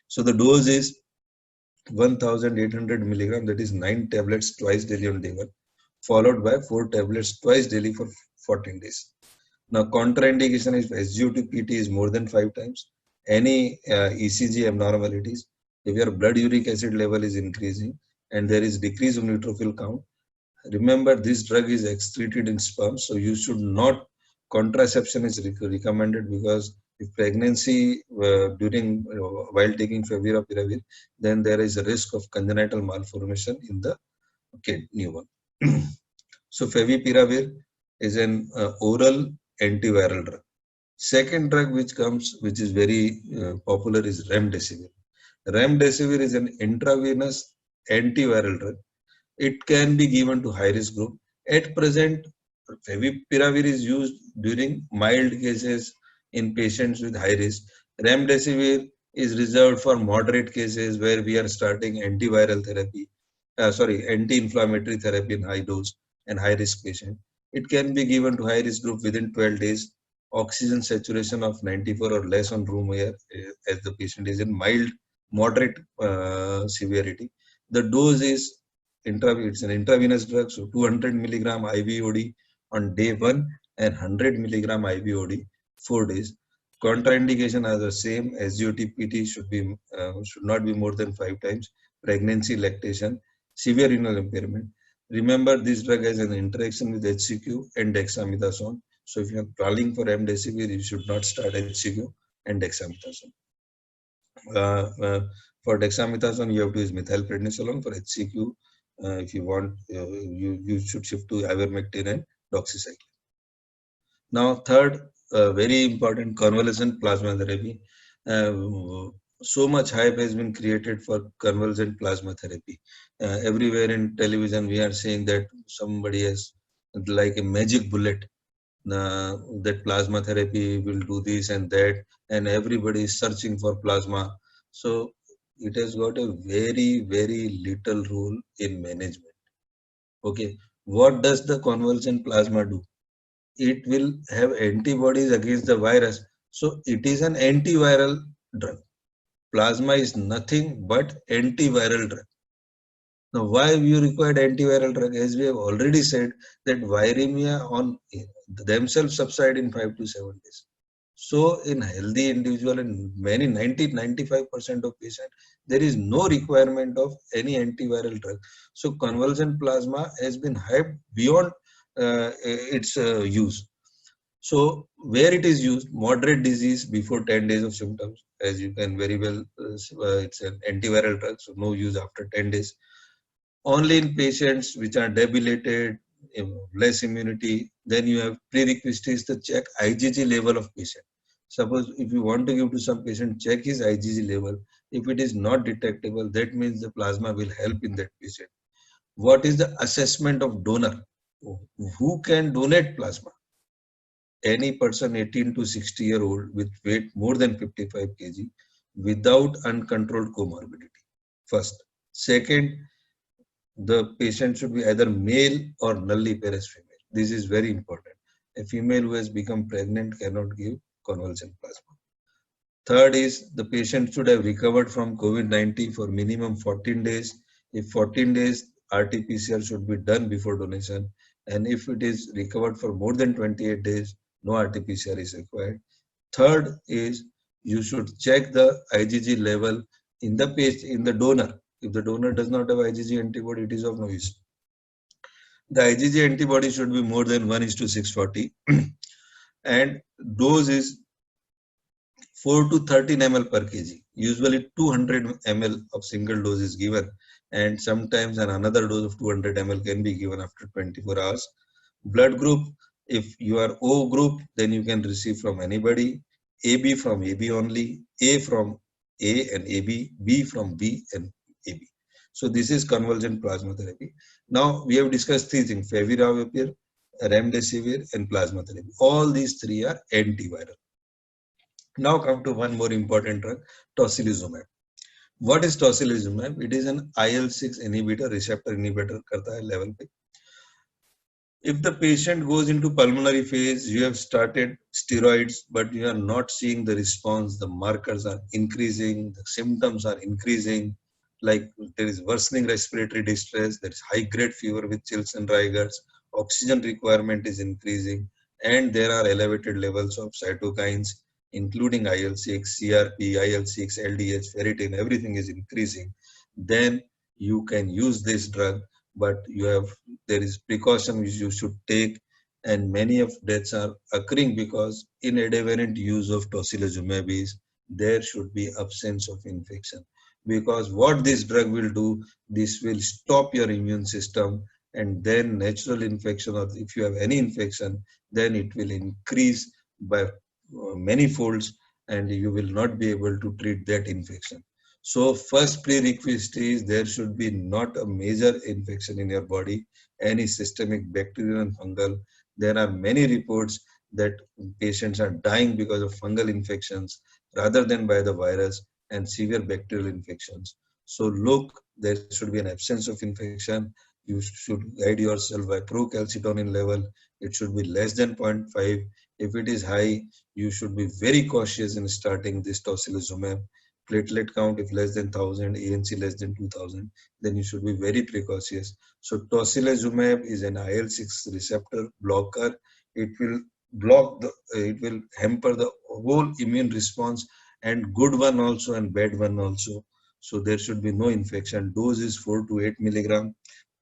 So the dose is 1800 milligram, that is 9 tablets twice daily on day 1, followed by 4 tablets twice daily for 14 days. Now contraindication is SGOT PT is more than 5 times, any ECG abnormalities, if your blood uric acid level is increasing and there is decrease of neutrophil count, remember this drug is excreted in sperm, so you should not, contraception is recommended, because if pregnancy during while taking favipiravir, then there is a risk of congenital malformation in the kid, newborn. So favipiravir is an oral antiviral drug. Second drug which comes, which is very popular, is remdesivir. Remdesivir is an intravenous antiviral drug. It can be given to high risk group. At present, favipiravir is used during mild cases in patients with high risk. Remdesivir is reserved for moderate cases where we are starting antiviral therapy, anti-inflammatory therapy in high dose and high risk patient. It can be given to high risk group within 12 days. Oxygen saturation of 94 or less on room air, as the patient is in mild, moderate severity. The dose is it's an intravenous drug, so 200 milligram IVOD on day 1 and 100 milligram IVOD 4 days. Contraindication are the same. SGOT-PT should not be more than 5 times. Pregnancy, lactation, severe renal impairment. Remember, this drug has an interaction with HCQ and dexamethasone. So if you are planning for remdesivir, you should not start HCQ and dexamethasone. For dexamethasone, you have to use methylprednisolone. For HCQ, if you want, you should shift to ivermectin and doxycycline. Now, third, very important, convalescent plasma therapy. So much hype has been created for convalescent plasma therapy. Everywhere in television, we are saying that somebody has like a magic bullet, that plasma therapy will do this and that, and everybody is searching for plasma. So it has got a very, very little role in management. Okay, what does the convalescent plasma do? It will have antibodies against the virus. So it is an antiviral drug. Plasma is nothing but antiviral drug. Now, why you required antiviral drug? As we have already said, that viremia on themselves subside in 5 to 7 days. So in healthy individual and many 95% of patients, there is no requirement of any antiviral drug. So convalescent plasma has been hyped beyond its use. So where it is used, moderate disease before 10 days of symptoms, as you can very well, it's an antiviral drug, so no use after 10 days. Only in patients which are debilitated, less immunity, then you have prerequisites to check IgG level of patient. Suppose if you want to give to some patient, check his IgG level. If it is not detectable, that means the plasma will help in that patient. What is the assessment of donor? Who can donate plasma? Any person 18 to 60-year-old with weight more than 55 kg without uncontrolled comorbidity. First. Second, the patient should be either male or nulliparous female. This is very important. A female who has become pregnant cannot give convalescent plasma. Third is the patient should have recovered from COVID-19 for minimum 14 days. If 14 days, RT-PCR should be done before donation. And if it is recovered for more than 28 days, no RT-PCR is required. Third is you should check the IgG level in the patient, in the donor. If the donor does not have IgG antibody, it is of no use. The IgG antibody should be more than 1:640 and dose is 4 to 13 ml per kg. Usually 200 ml of single dose is given, and sometimes another dose of 200 ml can be given after 24 hours. Blood group, if you are O group, then you can receive from anybody. AB from AB only, A from A and AB, B from B and AB. So this is convalescent plasma therapy. Now we have discussed three things: favipiravir, remdesivir, and plasma therapy. All these three are antiviral. Now come to one more important drug, tocilizumab. What is tocilizumab? It is an IL-6 inhibitor, receptor inhibitor करता है level पे. If the patient goes into pulmonary phase, you have started steroids, but you are not seeing the response. The markers are increasing, the symptoms are increasing, like there is worsening respiratory distress, there is high-grade fever with chills and rigors, oxygen requirement is increasing, and there are elevated levels of cytokines, including IL-6, CRP, IL-6, LDH, ferritin, everything is increasing, then you can use this drug, but there is precaution which you should take, and many of deaths are occurring because in adherent use of tocilizumab is there should be absence of infection. Because what this drug will do, this will stop your immune system, and then natural infection, or if you have any infection, then it will increase by many folds, and you will not be able to treat that infection. So first prerequisite is there should be not a major infection in your body, any systemic bacterial and fungal. There are many reports that patients are dying because of fungal infections rather than by the virus and severe bacterial infections. So look, there should be an absence of infection. You should guide yourself by procalcitonin level. It should be less than 0.5. If it is high, you should be very cautious in starting this tocilizumab. Platelet count if less than 1000, ANC less than 2000, then you should be very precautious. So tocilizumab is an IL-6 receptor blocker. It will it will hamper the whole immune response, and good one also and bad one also. So there should be no infection. Dose is 4 to 8 milligram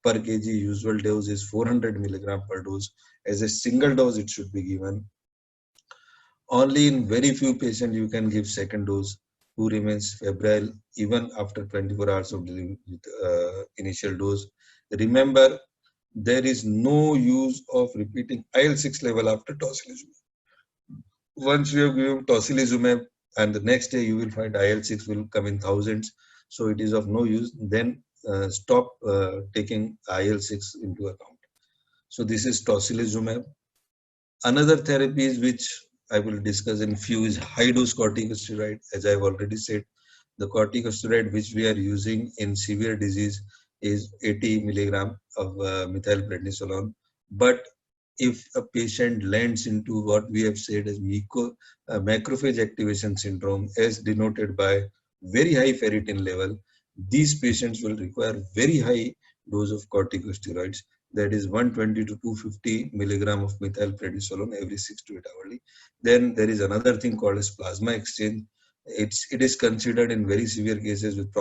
per kg. Usual dose is 400 milligram per dose. As a single dose, it should be given. Only in very few patients you can give second dose who remains febrile even after 24 hours of delivery with initial dose. Remember, there is no use of repeating IL-6 level after tocilizumab. Once you have given tocilizumab and the next day you will find IL-6 will come in thousands, so it is of no use. Then stop taking IL-6 into account. So this is tocilizumab. Another therapies which I will discuss in few is high dose corticosteroid. As I've already said, the corticosteroid which we are using in severe disease is 80 milligram of methylprednisolone. But if a patient lands into what we have said as macrophage activation syndrome, as denoted by very high ferritin level, these patients will require very high dose of corticosteroids, that is 120 to 250 milligram of methylprednisolone every 6 to 8 hourly. Then there is another thing called as plasma exchange. It is considered in very severe cases with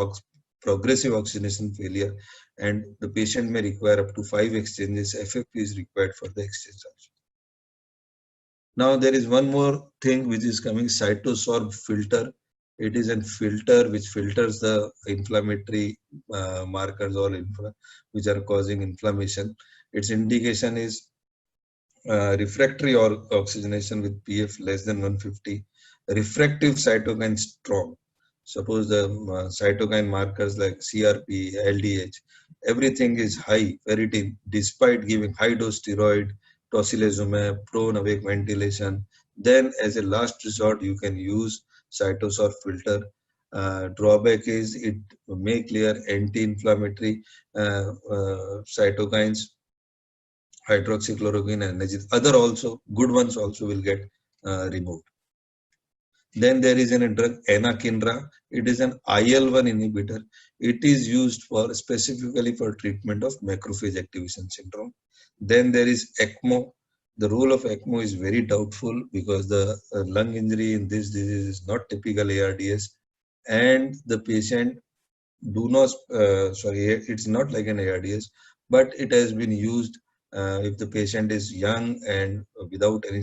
progressive oxygenation failure, and the patient may require up to 5 exchanges. FFP is required for the exchange also. Now there is one more thing which is coming, cytosorb filter. It is a filter which filters the inflammatory markers or which are causing inflammation. Its indication is refractory or oxygenation with pF less than 150. Refractive cytokine strong. Suppose the cytokine markers like CRP, LDH, everything is high, ferritin, despite giving high dose steroid, tocilizumab, prone awake ventilation. Then as a last resort, you can use cytosorb filter. Drawback is it may clear anti-inflammatory cytokines, hydroxychloroquine and other also good ones also will get removed. Then there is a drug anakinra. It is an IL-1 inhibitor. It is used for specifically for treatment of macrophage activation syndrome. Then there is ECMO. The role of ECMO is very doubtful because the lung injury in this disease is not typical ARDS, and the patient it's not like an ARDS, but it has been used if the patient is young and without any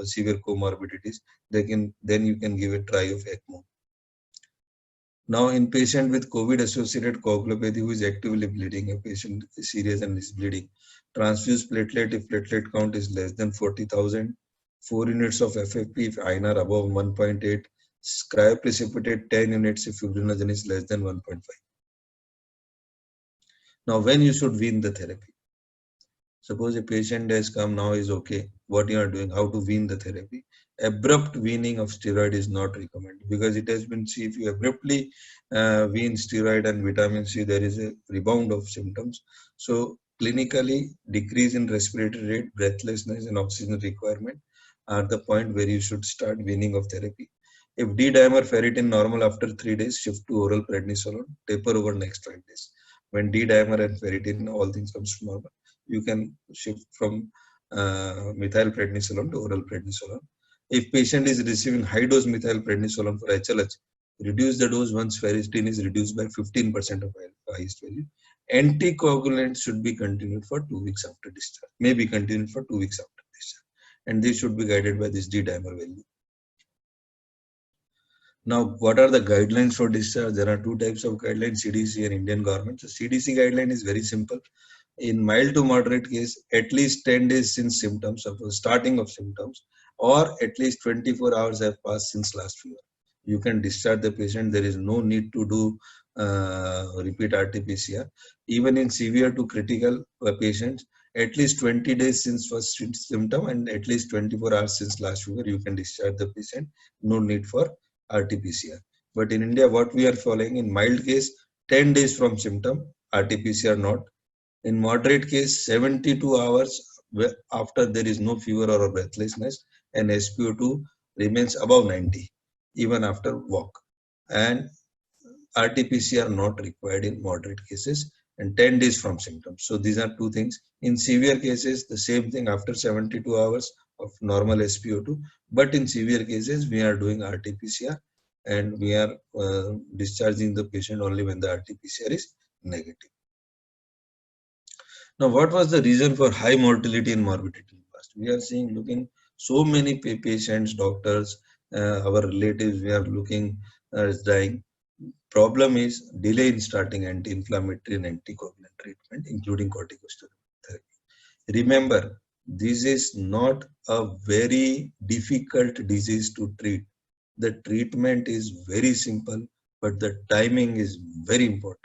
severe comorbidities, then you can give a try of ECMO. Now, in patient with COVID-associated coagulopathy who is actively bleeding, a patient is serious and is bleeding, transfuse platelet if platelet count is less than 40,000, 4 units of FFP if INR above 1.8, cryoprecipitate 10 units if fibrinogen is less than 1.5. Now, when you should wean the therapy? Suppose a patient has come, now is okay. What you are doing, how to wean the therapy? Abrupt weaning of steroid is not recommended because it has been seen if you abruptly wean steroid and vitamin C, there is a rebound of symptoms. So clinically, decrease in respiratory rate, breathlessness and oxygen requirement are the point where you should start weaning of therapy. If D-dimer ferritin normal after 3 days, shift to oral prednisolone, taper over next 5 days. When D-dimer and ferritin, all things comes to normal, you can shift from methylprednisolone to oral prednisolone. If patient is receiving high dose methylprednisolone for HLH, reduce the dose once ferritin is reduced by 15% of highest value. Anticoagulants should be continued for 2 weeks after discharge, may be continued for 2 weeks after discharge, and they should be guided by this D-dimer value. Now, what are the guidelines for discharge? There are two types of guidelines, CDC and Indian government. So CDC guideline is very simple. In mild to moderate case, at least 10 days since symptoms of starting of symptoms, or at least 24 hours have passed since last fever, you can discharge the patient. There is no need to do repeat RT-PCR. Even in severe to critical patients, at least 20 days since first symptom and at least 24 hours since last fever, you can discharge the patient. No need for RT-PCR. But in India, what we are following, in mild case, 10 days from symptom, RT-PCR not. In moderate case, 72 hours after there is no fever or breathlessness, and SpO2 remains above 90 even after walk. And RT-PCR not required in moderate cases, and 10 days from symptoms. So these are two things. In severe cases, the same thing after 72 hours of normal SpO2. But in severe cases, we are doing RT-PCR and we are discharging the patient only when the RT-PCR is negative. Now, what was the reason for high mortality and morbidity in the past? We are seeing, looking so many patients, doctors, our relatives, we are looking is dying. Problem is delay in starting anti-inflammatory and anticoagulant treatment, including corticosteroid therapy. Remember, this is not a very difficult disease to treat. The treatment is very simple, but the timing is very important.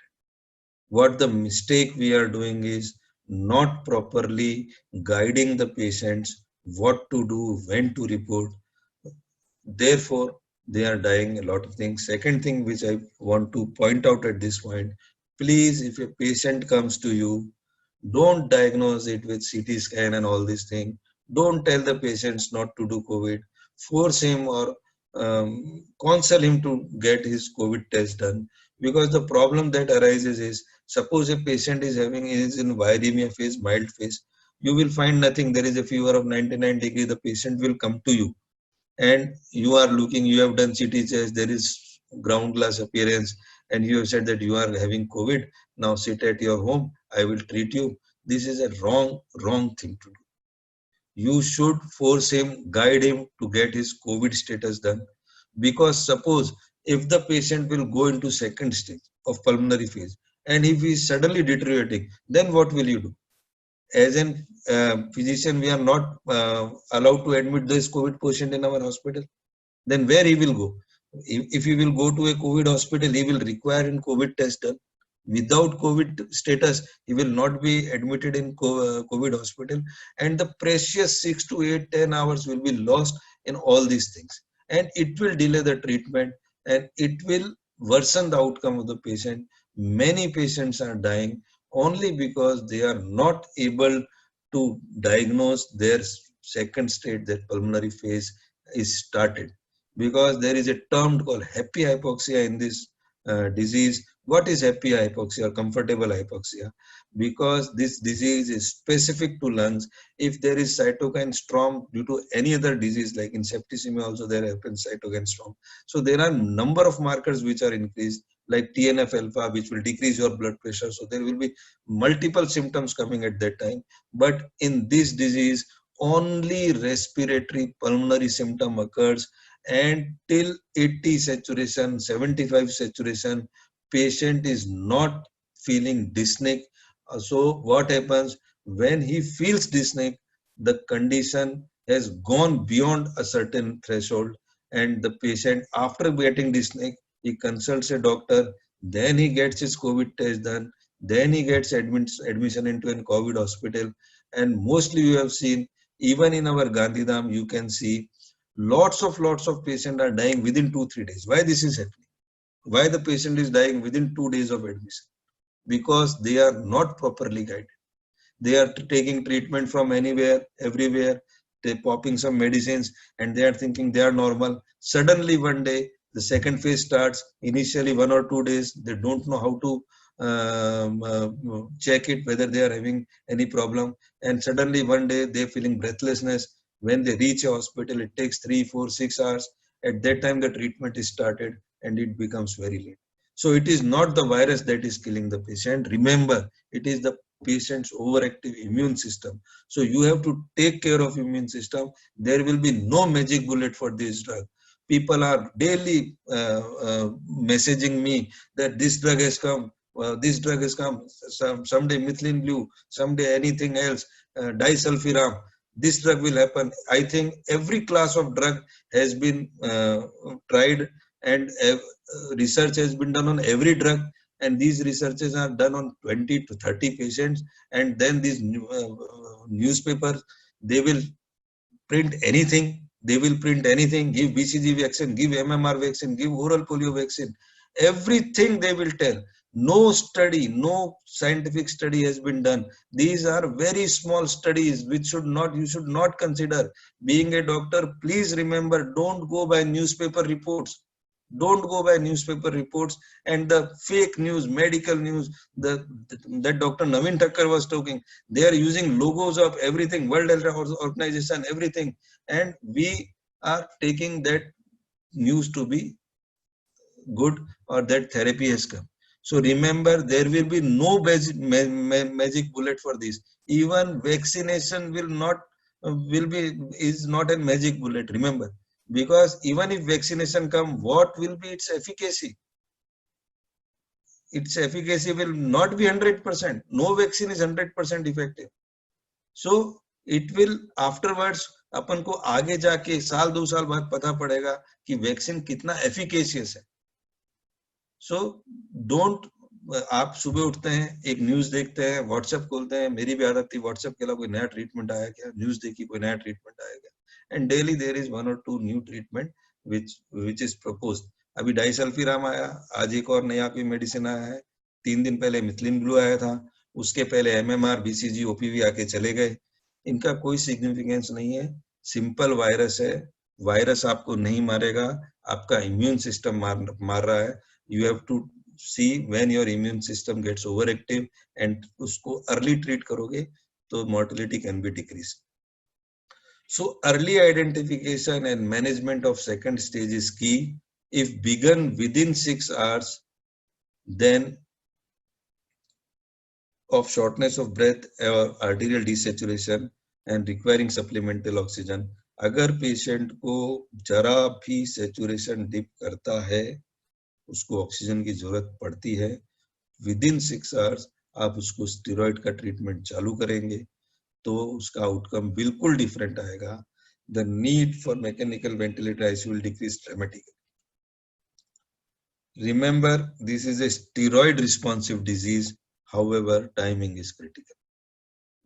What the mistake we are doing is not properly guiding the patients what to do, when to report. Therefore, they are dying a lot of things. Second thing which I want to point out at this point, please, if a patient comes to you, don't diagnose it with CT scan and all these things. Don't tell the patients not to do COVID. Force him or counsel him to get his COVID test done. Because the problem that arises is, suppose a patient is in viremia phase, mild phase, you will find nothing. There is a fever of 99 degrees. The patient will come to you, and you are looking. You have done CT chest. There is ground glass appearance, and you have said that you are having COVID. Now sit at your home. I will treat you. This is a wrong thing to do. You should force him, guide him to get his COVID status done. Because suppose if the patient will go into second stage of pulmonary phase, and if he is suddenly deteriorating, then what will you do? As a physician, we are not allowed to admit this COVID patient in our hospital. Then where he will go? If he will go to a COVID hospital, he will require a COVID test done. Without COVID status, he will not be admitted in COVID hospital, and the precious 6 to 8, 10 hours will be lost in all these things, and it will delay the treatment, and it will worsen the outcome of the patient. Many patients are dying only because they are not able to diagnose their second state, that pulmonary phase is started. Because there is a term called happy hypoxia in this disease. What is happy hypoxia or comfortable hypoxia? Because this disease is specific to lungs. If there is cytokine storm due to any other disease, like in septicemia also there happens cytokine storm. So there are number of markers which are increased, like TNF alpha, which will decrease your blood pressure. So there will be multiple symptoms coming at that time. But in this disease, only respiratory pulmonary symptom occurs, and till 80 saturation, 75 saturation, patient is not feeling dyspneic. So what happens when he feels dyspneic? The condition has gone beyond a certain threshold, and the patient, after getting dyspneic, he consults a doctor, then he gets his COVID test done, then he gets admission into a COVID hospital. And mostly you have seen, even in our Gandhidham, you can see lots of patients are dying within 2-3 days. Why this is happening? Why the patient is dying within 2 days of admission? Because they are not properly guided. They are taking treatment from anywhere, everywhere. They're popping some medicines and they are thinking they are normal. Suddenly one day, the second phase starts. Initially 1 or 2 days, they don't know how to check it, whether they are having any problem. And suddenly one day they're feeling breathlessness. When they reach a hospital, it takes 3, 4, 6 hours. At that time, the treatment is started and it becomes very late. So it is not the virus that is killing the patient. Remember, it is the patient's overactive immune system. So you have to take care of immune system. There will be no magic bullet for this drug. People are daily messaging me that this drug has come, this drug has come, someday methylene blue, someday anything else, disulfiram. This drug will happen. I think every class of drug has been tried, and research has been done on every drug, and these researches are done on 20 to 30 patients, and then these newspapers, they will print anything. They will print anything. Give BCG vaccine, give MMR vaccine, give oral polio vaccine. Everything they will tell. No study, no scientific study has been done. These are very small studies which you should not consider. Being a doctor, please remember, don't go by newspaper reports. Don't go by newspaper reports and the fake news, medical news, that Dr. Naveen Thakkar was talking. They are using logos of everything, World Health Organization, everything. And we are taking that news to be good, or that therapy has come. So remember, there will be no magic bullet for this. Even vaccination is not a magic bullet. Remember, because even if vaccination come, what will be its efficacy? Its efficacy will not be 100%. No vaccine is 100% effective. So it will afterwards, अपन को आगे जाके साल 2 साल बाद पता पड़ेगा कि vaccine कितना एफिकेशियस है. सो डोंट, आप सुबह उठते हैं, एक न्यूज देखते हैं, व्हाट्सएप खोलते हैं. मेरी भी आदत थी, व्हाट्सएप के अलावा कोई नया ट्रीटमेंट आया क्या, न्यूज देखी कोई नया ट्रीटमेंट आया क्या, and daily there is 1 or 2 new treatment which is proposed. अभी डाइसल्फिराम आया, आज एक और नया कोई मेडिसिन आया है, 3 दिन पहले मिथिलिन ब्लू आया था, उसके पहले एमएमआर, बीसीजी, ओपीवी आके चले गए. इनका कोई सिग्निफिकेंस नहीं है. सिंपल वायरस है. वायरस आपको नहीं मारेगा, आपका इम्यून सिस्टम मार रहा है. You have to see when your immune system gets overactive, and उसको early treat करोगे तो mortality can be decreased. So early identification and management of second stage is key. If begun within 6 hours, then of shortness of breath or arterial desaturation and requiring supplemental oxygen, अगर patient को जरा भी saturation dip करता है, उसको oxygen की जरूरत पड़ती है, विदिन 6 आवर्स आप उसको स्टेरॉइड का ट्रीटमेंट चालू करेंगे तो उसका आउटकम बिल्कुल डिफरेंट आएगा. The need for mechanical ventilator ICU will decrease dramatically. Remember, this is a steroid responsive disease. However, timing is critical,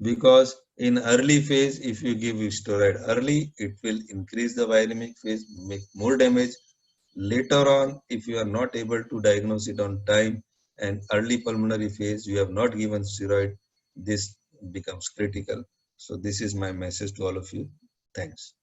because in early phase, if you give steroid early, it will increase the viremic phase, make more damage. Later on, if you are not able to diagnose it on time, and early pulmonary phase, you have not given steroid, this becomes critical. So this is my message to all of you. Thanks.